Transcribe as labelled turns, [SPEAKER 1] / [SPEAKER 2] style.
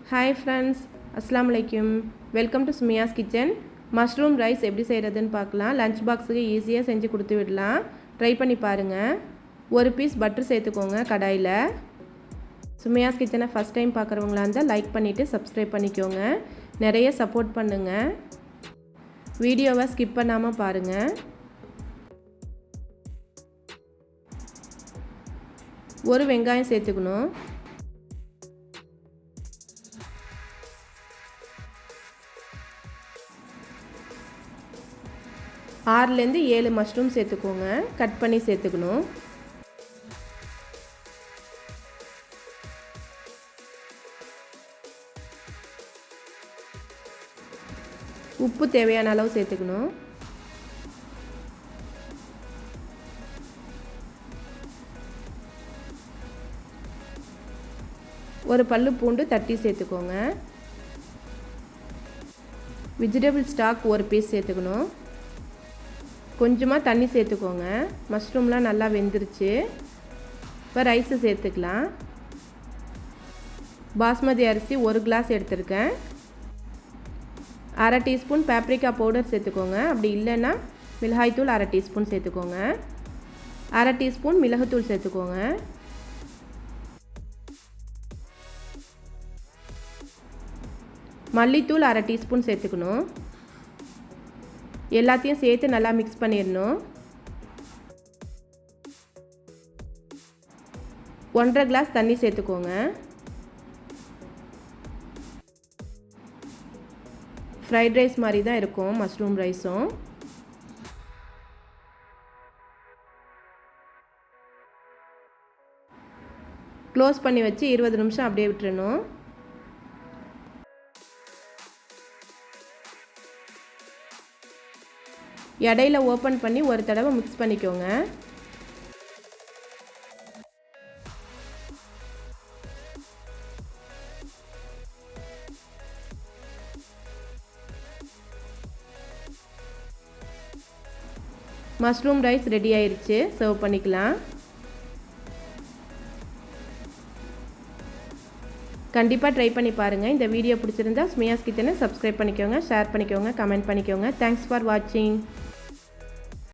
[SPEAKER 1] Hi friends, Assalamu alaikum. Welcome to Sumiya's kitchen. Mushroom rice எப்படி செய்யறதுன்னு பார்க்கலாம். Lunch பாக்ஸுக்கு ஈஸியா செஞ்சு கொடுத்து விடலாம். ட்ரை பண்ணி பாருங்க. ஒரு பீஸ் பட்டர் சேர்த்துக்கோங்க கடாயில. Sumiya's kitchen ஃபர்ஸ்ட் டைம் பார்க்கறவங்களா இருந்தா லைக் பண்ணிட்டு Subscribe பண்ணிக்கோங்க. நிறைய சப்போர்ட் பண்ணுங்க. வீடியோவை ஸ்கிப் பண்ணாம பாருங்க. ஒரு வெங்காயம் சேர்த்துக்கணும். 6 லேந்து 7 மஷ்ரூம் சேர்த்துக்கோங்க. கட் பண்ணி சேர்த்துக்கணும். உப்பு தேவையான அளவு சேர்த்துக்கணும். ஒரு பல்லு பூண்டு தட்டி சேர்த்துக்கோங்க. வெஜிடபிள் ஸ்டாக் ஒரு பீஸ் சேர்த்துக்கணும். கொஞ்சமாக தண்ணி சேர்த்துக்கோங்க. மஷ்ரூம்லாம் நல்லா வெந்துருச்சு. இப்போ ரைஸு சேர்த்துக்கலாம். பாஸ்மதி அரிசி 1 கிளாஸ் எடுத்திருக்கேன். 1/2 டீஸ்பூன் பாப்ரிகா பவுடர் சேர்த்துக்கோங்க. அப்படி இல்லைன்னா மிளகாய்த்தூள் 1/2 டீஸ்பூன் சேர்த்துக்கோங்க. 1/2 டீஸ்பூன் மிளகுத்தூள் சேர்த்துக்கோங்க. மல்லித்தூள் 1/2 டீஸ்பூன் சேர்த்துக்கணும். எல்லாத்தையும் சேர்த்து நல்லா மிக்ஸ் பண்ணிடணும். 1/2 கிளாஸ் தண்ணி சேர்த்துக்கோங்க. ஃப்ரைட் ரைஸ் மாதிரி தான் இருக்கும் மஷ்ரூம் ரைஸும். க்ளோஸ் பண்ணி வச்சு 20 நிமிஷம் அப்படியே விட்டுறணும். இடையில ஓப்பன் பண்ணி ஒரு தடவை மிக்ஸ் பண்ணிக்கோங்க. மஷ்ரூம் ரைஸ் ரெடி ஆயிருச்சு. சர்வ் பண்ணிக்கலாம். கண்டிப்பாக ட்ரை பண்ணி பாருங்கள். இந்த வீடியோ பிடிச்சிருந்தா சுமியாஸ் கிச்சனை சப்ஸ்கிரைப் பண்ணிக்கோங்க, ஷேர் பண்ணிக்கோங்க, கமெண்ட் பண்ணிக்கோங்க. தேங்க்ஸ் ஃபார் வாட்சிங்.